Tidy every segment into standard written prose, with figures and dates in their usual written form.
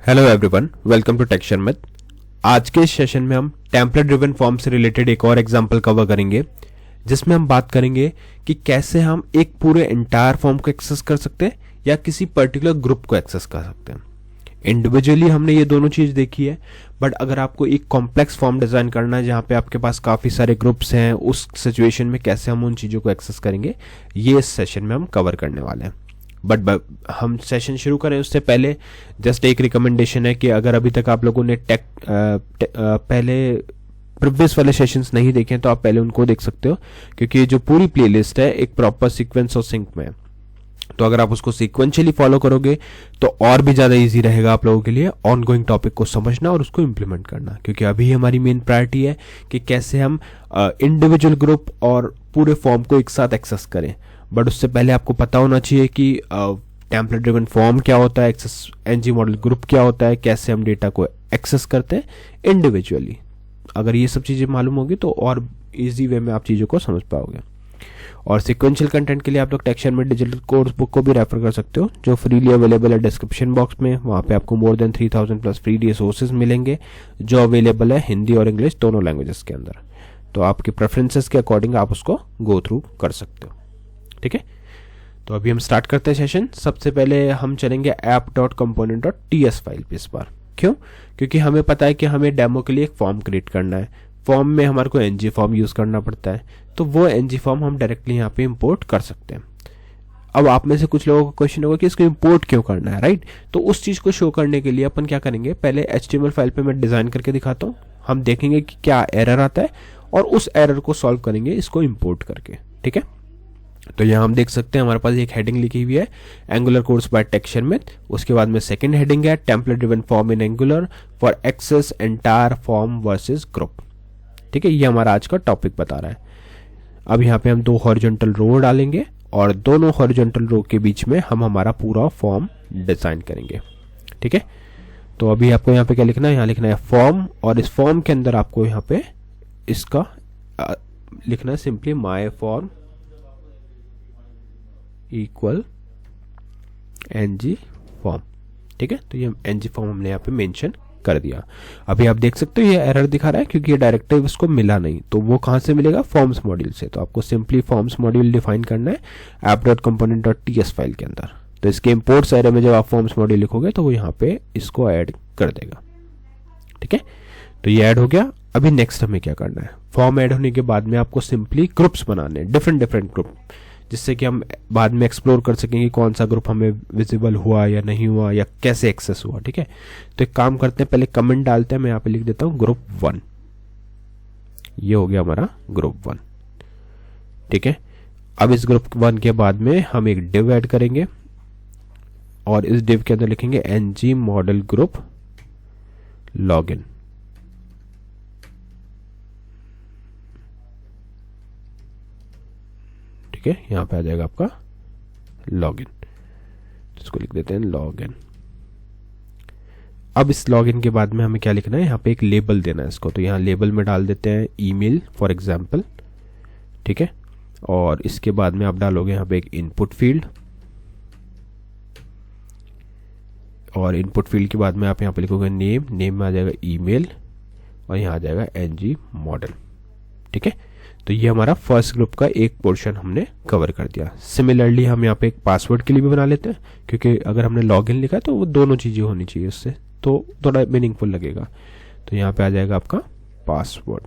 Hello everyone, welcome to texture math. आज के इस सेशन में हम टेम्पलेट ड्रिवन फॉर्म से रिलेटेड एक और एग्जांपल कवर करेंगे, जिसमें हम बात करेंगे कि कैसे हम एक पूरे एंटायर फॉर्म को एक्सेस कर सकते हैं या किसी पर्टिकुलर ग्रुप को एक्सेस कर सकते हैं। इंडिविजुअली हमने ये दोनों चीज देखी है, बट अगर आपको एक कॉम्प्लेक्स फॉर्म डिजाइन करना है जहाँ पे आपके पास काफी सारे ग्रुप्स हैं, उस सिचुएशन में कैसे हम उन चीजों को एक्सेस करेंगे, ये इस सेशन में हम कवर करने वाले हैं। बट हम सेशन शुरू करें उससे पहले जस्ट एक रिकमेंडेशन है कि अगर अभी तक आप लोगों ने पहले प्रीवियस वाले सेशंस नहीं देखे तो आप पहले उनको देख सकते हो, क्योंकि जो पूरी प्लेलिस्ट है एक प्रॉपर सीक्वेंस और सिंक में है। तो अगर आप उसको सीक्वेंशियली फॉलो करोगे तो और भी ज़्यादा इजी रहेगा आप लोगों के लिए ऑनगोइंग टॉपिक को समझना और उसको इम्प्लीमेंट करना, क्योंकि अभी हमारी मेन प्रायोरिटी है कि कैसे हम इंडिविजुअल ग्रुप और पूरे फॉर्म को एक साथ एक्सेस करें। बट उससे पहले आपको पता होना चाहिए कि टेम्पलेट ड्रिवन फॉर्म क्या होता है, एक्सेस एनजी मॉडल ग्रुप क्या होता है, कैसे हम डेटा को एक्सेस करते हैं इंडिविजुअली। अगर ये सब चीज़ें मालूम होगी तो और इजी वे में आप चीज़ों को समझ पाओगे। और सिक्वेंशियल कंटेंट के लिए आप लोग टेक्सचर में डिजिटल कोर्स बुक को भी रेफर कर सकते हो, जो फ्रीली अवेलेबल है डिस्क्रिप्शन बॉक्स में। वहाँ पे आपको more than 3000 plus free resources मिलेंगे, जो अवेलेबल है हिंदी और इंग्लिश दोनों लैंग्वेजेस के अंदर। तो आपके प्रेफरेंसेस के अकॉर्डिंग आप उसको गो थ्रू कर सकते हो। ठीक है, तो अभी हम स्टार्ट करते हैं सेशन। सबसे पहले हम चलेंगे app.component.ts फाइल पे इस बार। क्यों? क्योंकि हमें पता है कि हमें डेमो के लिए एक फॉर्म क्रिएट करना है। फॉर्म में हमारे को ng फॉर्म यूज करना पड़ता है, तो वो ng फॉर्म हम डायरेक्टली यहाँ पे इंपोर्ट कर सकते हैं। अब आप में से कुछ लोगों का क्वेश्चन होगा कि इसको इंपोर्ट क्यों करना है, राइट? तो उस चीज को शो करने के लिए अपन क्या करेंगे, पहले HTML फाइल पे मैं डिजाइन करके दिखाता हूँ। हम देखेंगे कि क्या एरर आता है और उस एरर को सॉल्व करेंगे इसको इंपोर्ट करके। ठीक है, तो यहाँ हम देख सकते हैं हमारे पास एक हेडिंग लिखी हुई है Angular course by texture math. उसके बाद में सेकंड हेडिंग है template driven form in Angular for access entire form versus group. ठीक है, ये हमारा आज का टॉपिक बता रहा है। अब यहाँ पे हम दो हॉरिजॉन्टल रो डालेंगे और दोनों हॉरिजॉन्टल रो के बीच में हम हमारा पूरा फॉर्म डिजाइन करेंगे। ठीक है, तो अभी आपको यहाँ पे क्या लिखना है, यहाँ लिखना है फॉर्म, और इस फॉर्म के अंदर आपको यहाँ पे इसका लिखना है simply my form equal ng form. ठीक है, तो ये ng फॉर्म हमने यहाँ पे मेंशन कर दिया। अभी आप देख सकते हो ये एरर दिखा रहा है क्योंकि ये डायरेक्टिव उसको मिला नहीं। तो वो कहाँ से मिलेगा, फॉर्म्स मॉड्यूल से। तो आपको सिंपली फॉर्म्स मॉड्यूल डिफाइन करना है app.component.ts फाइल के अंदर। तो इसके इंपोर्ट्स एरे में जब आप फॉर्म्स मॉड्यूल लिखोगे तो वो यहाँ पे इसको ऐड कर देगा। ठीक है, तो ये ऐड हो गया। अभी नेक्स्ट हमें क्या करना है, फॉर्म ऐड होने के बाद में आपको सिंपली ग्रुप्स बनाने हैं, डिफरेंट ग्रुप, जिससे कि हम बाद में एक्सप्लोर कर सकेंगे कौन सा ग्रुप हमें विजिबल हुआ या नहीं हुआ या कैसे एक्सेस हुआ। ठीक है, तो एक काम करते हैं, पहले कमेंट डालते हैं। मैं यहाँ पे लिख देता हूँ ग्रुप 1। ये हो गया हमारा ग्रुप 1। ठीक है, अब इस ग्रुप 1 के बाद में हम एक डिव ऐड करेंगे और इस डिव के अंदर लिखेंगे ng मॉडल ग्रुप लॉगिन। ठीक है, यहां पे आ जाएगा आपका लॉगिन, इसको लिख देते हैं लॉगिन। अब इस लॉगिन के बाद में हमें क्या लिखना है, यहाँ पे एक लेबल देना है इसको। तो यहाँ लेबल में डाल देते हैं ईमेल फॉर एग्जांपल। ठीक है, और इसके बाद में आप डालोगे यहाँ पे एक इनपुट फील्ड, और इनपुट फील्ड के बाद में आप यहाँ पे लिखोगे नेम। नेम में आ जाएगा ईमेल और यहाँ आ जाएगा ng मॉडल। ठीक है, तो ये हमारा फर्स्ट ग्रुप का एक पोर्शन हमने कवर कर दिया। सिमिलरली हम यहाँ पे एक पासवर्ड के लिए भी बना लेते हैं, क्योंकि अगर हमने लॉगिन लिखा है तो वो दोनों चीजें होनी चाहिए, उससे तो थोड़ा मीनिंगफुल लगेगा। तो यहाँ पे आ जाएगा आपका पासवर्ड।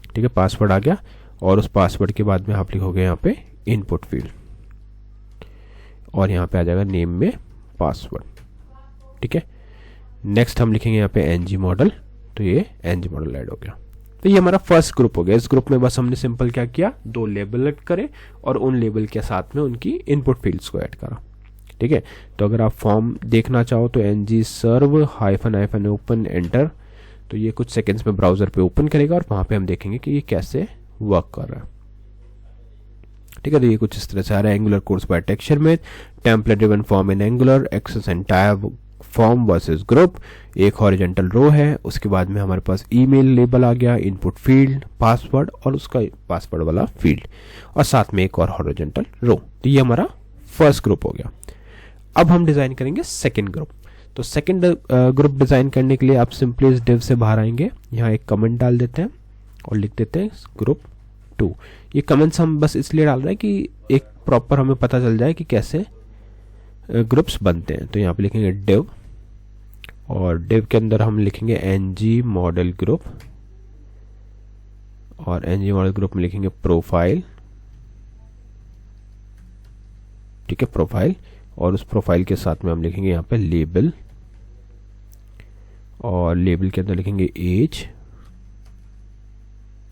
ठीक है, पासवर्ड आ गया, और उस पासवर्ड के बाद में आप लिखोगे यहाँ पे इनपुट फील्ड, और यहाँ पे आ जाएगा नेम में पासवर्ड। ठीक है, नेक्स्ट हम लिखेंगे यहाँ पे ng मॉडल। तो ये ng मॉडल ऐड हो गया। तो ये हमारा फर्स्ट ग्रुप हो गया। इस ग्रुप में बस हमने सिंपल क्या किया, दो लेबल ऐड करे और उन लेबल के साथ में उनकी इनपुट फील्ड्स को ऐड करा। ठीक है, तो अगर आप फॉर्म देखना चाहो तो ng सर्व हाइफन ओपन एंटर, तो ये कुछ सेकंड्स में ब्राउजर पे ओपन करेगा और वहां पे हम देखेंगे कि ये कैसे वर्क कर रहा है। ठीक है, तो ये कुछ इस तरह से आ रहा है Angular course by texture math, template driven form in Angular, access entire form versus group, एक हॉरिजॉन्टल रो है, उसके बाद में हमारे पास ईमेल लेबल आ गया, इनपुट फील्ड, पासवर्ड और उसका पासवर्ड वाला फील्ड, और साथ में एक और हॉरिजॉन्टल रो। तो ये हमारा फर्स्ट ग्रुप हो गया। अब हम डिज़ाइन करेंगे सेकेंड ग्रुप। तो सेकेंड ग्रुप डिज़ाइन करने के लिए आप सिंपली इस डिव से बाहर आएंगे, यहाँ एक कमेंट डाल देते हैं और लिख देते हैं ग्रुप 2। ये कमेंट्स हम बस इसलिए डाल रहे हैं कि एक प्रॉपर हमें पता चल जाए कि कैसे ग्रुप्स बनते हैं। तो यहाँ पे लिखेंगे डिव, और डिव के अंदर हम लिखेंगे ng मॉडल ग्रुप, और ng मॉडल ग्रुप में लिखेंगे प्रोफाइल, ठीक है, प्रोफाइल। और उस प्रोफाइल के साथ में हम लिखेंगे यहाँ पे लेबल, और लेबल के अंदर लिखेंगे एज,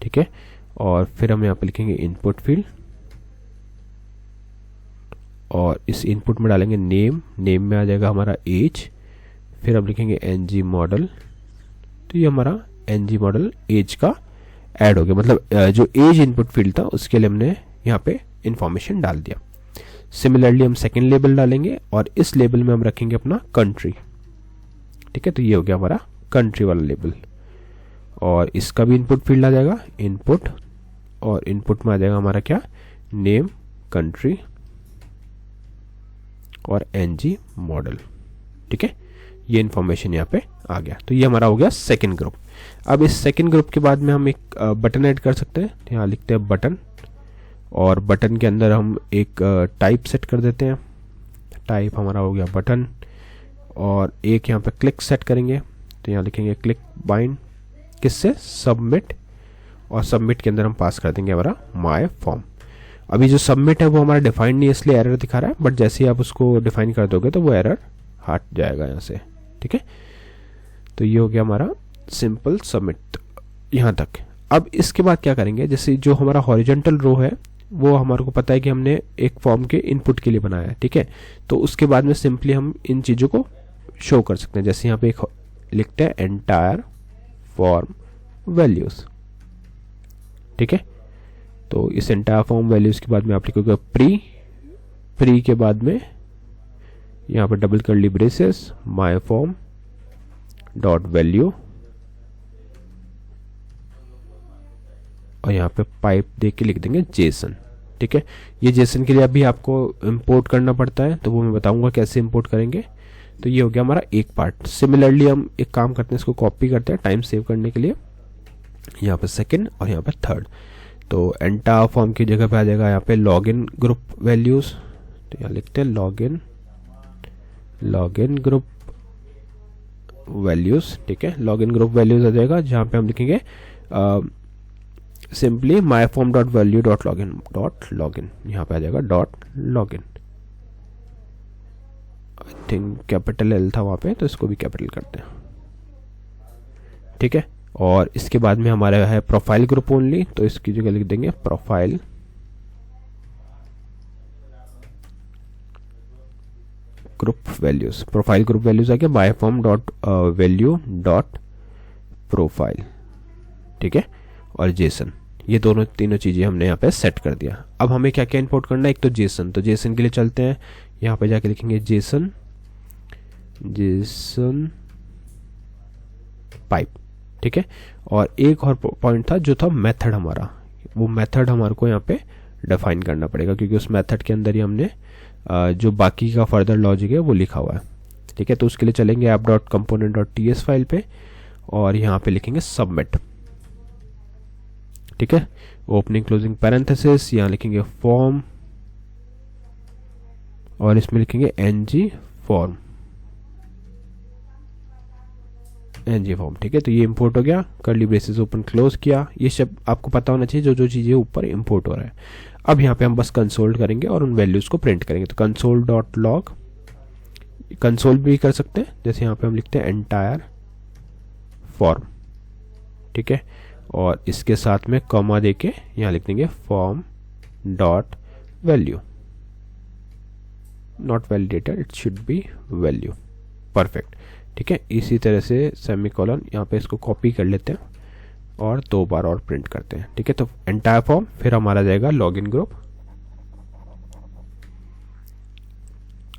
ठीक है। और फिर हम यहाँ पे लिखेंगे इनपुट फील्ड, और इस इनपुट में डालेंगे नेम, नेम में आ जाएगा हमारा एज। फिर हम लिखेंगे ng मॉडल, तो ये हमारा ng मॉडल एज का ऐड हो गया, मतलब जो एज इनपुट फील्ड था उसके लिए हमने यहाँ पे इंफॉर्मेशन डाल दिया। सिमिलरली हम सेकेंड लेबल डालेंगे, और इस लेबल में हम रखेंगे अपना कंट्री, ठीक है। तो ये हो गया हमारा कंट्री वाला लेबल, और इसका भी इनपुट फील्ड आ जाएगा इनपुट, और इनपुट में आ जाएगा हमारा क्या, नेम, कंट्री और ng मॉडल, ठीक है। ये इन्फॉर्मेशन यहाँ पे आ गया। तो ये हमारा हो गया सेकेंड ग्रुप। अब इस सेकेंड ग्रुप के बाद में हम एक बटन ऐड कर सकते हैं। यहाँ लिखते हैं बटन, और बटन के अंदर हम एक टाइप सेट कर देते हैं। टाइप हमारा हो गया बटन, और एक यहाँ पे क्लिक सेट करेंगे। तो यहाँ लिखेंगे क्लिक बाइंड, किससे, सबमिट, और सबमिट के अंदर हम पास कर देंगे हमारा माय फॉर्म। अभी जो सबमिट है वो हमारा डिफाइंड नहीं है, इसलिए एरर दिखा रहा है, बट जैसे ही आप उसको डिफाइन कर दोगे तो वो एरर हट जाएगा यहाँ से, ठीक है। तो ये हो गया हमारा सिंपल सबमिट यहाँ तक। अब इसके बाद क्या करेंगे, जैसे जो हमारा हॉरिजॉन्टल रो है वो हमारे को पता है कि हमने एक फॉर्म के इनपुट के लिए बनाया है, ठीक है। तो उसके बाद में सिंपली हम इन चीज़ों को शो कर सकते हैं। जैसे यहाँ पे एक लिखते हैं एंटायर फॉर्म वैल्यूज, ठीक है। तो इस एंटायर फॉर्म वैल्यूज के बाद में आप लिखोगे प्री, प्री के बाद में यहाँ पे double curly braces my form dot value, और यहाँ पे पाइप दे के लिख देंगे जेसन, ठीक है। ये जेसन के लिए अभी आपको इंपोर्ट करना पड़ता है, तो वो मैं बताऊंगा कैसे इंपोर्ट करेंगे। तो ये हो गया हमारा एक पार्ट। सिमिलरली हम एक काम करते हैं, इसको कॉपी करते हैं टाइम सेव करने के लिए। यहाँ पे सेकंड और यहाँ पे थर्ड। तो एंटायर फॉर्म की जगह पे आ जाएगा यहाँ पे लॉगिन ग्रुप वैल्यूज। तो यहाँ लिखते हैं लॉगिन ग्रुप वैल्यूज, ठीक है। लॉगिन ग्रुप वैल्यूज आ जाएगा, जहाँ पे हम लिखेंगे सिंपली माई form dot value dot login, यहाँ पे आ जाएगा dot login. I think capital L था वहाँ पे, तो इसको भी कैपिटल करते हैं, ठीक है। और इसके बाद में हमारा है प्रोफाइल ग्रुप ओनली, तो इसकी जगह लिख देंगे profile group values. Profile group values आ गया my form dot value dot profile, ठीक है। और जेसन, ये दोनों तीनों चीज़ें हमने यहाँ पे सेट कर दिया। अब हमें क्या क्या इंपोर्ट करना है, एक तो जेसन, तो जेसन के लिए चलते हैं, यहाँ पे जाके लिखेंगे जेसन पाइप, ठीक है। और एक और पॉइंट था जो था मेथड हमारा, वो मेथड हमारे को यहाँ पे डिफाइन करना पड़ेगा, क्योंकि उस मेथड के अंदर ही हमने जो बाकी का फर्दर लॉजिक है वो लिखा हुआ है, ठीक है। तो उसके लिए चलेंगे app dot component dot T S file पे, और यहाँ पे लिखेंगे सबमिट, ठीक है। ओपनिंग क्लोजिंग पैरेंथेसिस, यहाँ लिखेंगे फॉर्म, और इसमें लिखेंगे ng फॉर्म, ठीक है। तो ये इंपोर्ट हो गया, कर्ली ब्रेसेस ओपन क्लोज किया। ये सब आपको पता होना चाहिए, जो जो चीज़ें ऊपर इंपोर्ट हो रहा है। अब यहाँ पे हम बस कंसोल करेंगे और उन वैल्यूज़ को प्रिंट करेंगे। तो कंसोल डॉट लॉग, कंसोल भी कर सकते हैं, जैसे यहाँ पे हम लिखते हैं एंटायर फॉर्म, ठीक है। और इसके साथ में कॉमा देके यहाँ लिख देंगे form dot value, not validated, it should be value, perfect, ठीक है। इसी तरह से सेमीकोलन यहाँ पे इसको कॉपी कर लेते हैं और 2 बार और प्रिंट करते हैं, ठीक है। तो एंटायर फॉर्म, फिर हमारा जाएगा लॉगिन ग्रुप।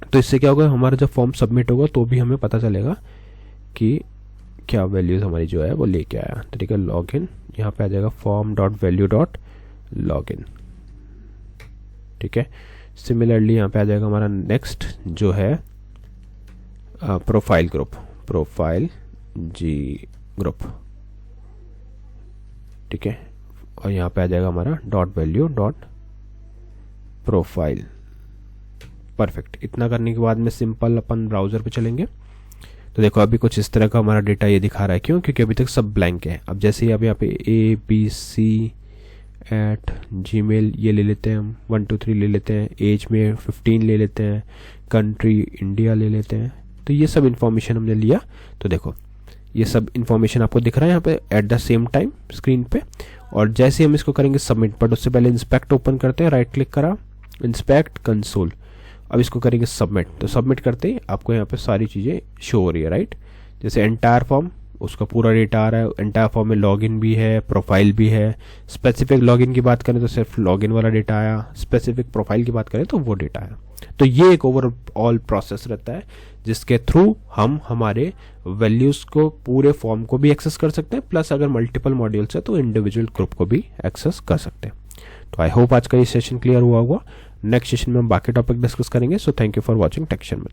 तो इससे क्या होगा, हमारा जब फॉर्म सबमिट होगा तो भी हमें पता चलेगा कि क्या वैल्यूज हमारी जो है वो लेके आया। तो ठीक है, लॉगिन, यहाँ पे आ जाएगा form dot value dot login, ठीक है। सिमिलरली यहाँ पे आ जाएगा हमारा नेक्स्ट जो है प्रोफाइल ग्रुप, प्रोफाइल जी ग्रुप, ठीक है। और यहाँ पे आ जाएगा हमारा dot value dot profile. Perfect. इतना करने के बाद में सिंपल अपन ब्राउज़र पे चलेंगे तो देखो अभी कुछ इस तरह का हमारा डेटा ये दिखा रहा है। क्यों? क्योंकि अभी तक सब ब्लैंक है। अब जैसे ही अब यहाँ पे abc@gmail ये ले लेते हैं हम, 1 2 3 ले लेते हैं, एज में 15 ले लेते हैं, कंट्री इंडिया ले लेते हैं। तो ये सब इन्फॉर्मेशन हमने लिया। तो देखो ये सब इन्फॉर्मेशन आपको दिख रहा है यहाँ पे at the same time screen पे। और जैसे हम इसको करेंगे सबमिट, बट उससे पहले इंस्पेक्ट ओपन करते हैं, राइट क्लिक करा, इंस्पेक्ट कंसोल। अब इसको करेंगे सबमिट। तो सबमिट करते ही आपको यहाँ पे सारी चीज़ें शो हो रही है, राइट। जैसे एंटायर फॉर्म, उसका पूरा डेटा आ रहा है। एंटायर फॉर्म में लॉगिन भी है, प्रोफाइल भी है। स्पेसिफिक लॉगिन की बात करें तो सिर्फ लॉगिन वाला डेटा आया, स्पेसिफिक प्रोफाइल की बात करें तो वो डेटा आया। तो ये एक ओवरऑल प्रोसेस रहता है जिसके थ्रू हम हमारे वैल्यूज़ को, पूरे फॉर्म को भी एक्सेस कर सकते हैं, प्लस अगर मल्टीपल मॉड्यूल्स है तो इंडिविजुअल ग्रुप को भी एक्सेस कर सकते हैं। तो आई होप आज का ये सेशन क्लियर हुआ होगा। नेक्स्ट सेशन में हम बाकी टॉपिक डिस्कस करेंगे। So thank you for watching टेक्शन में।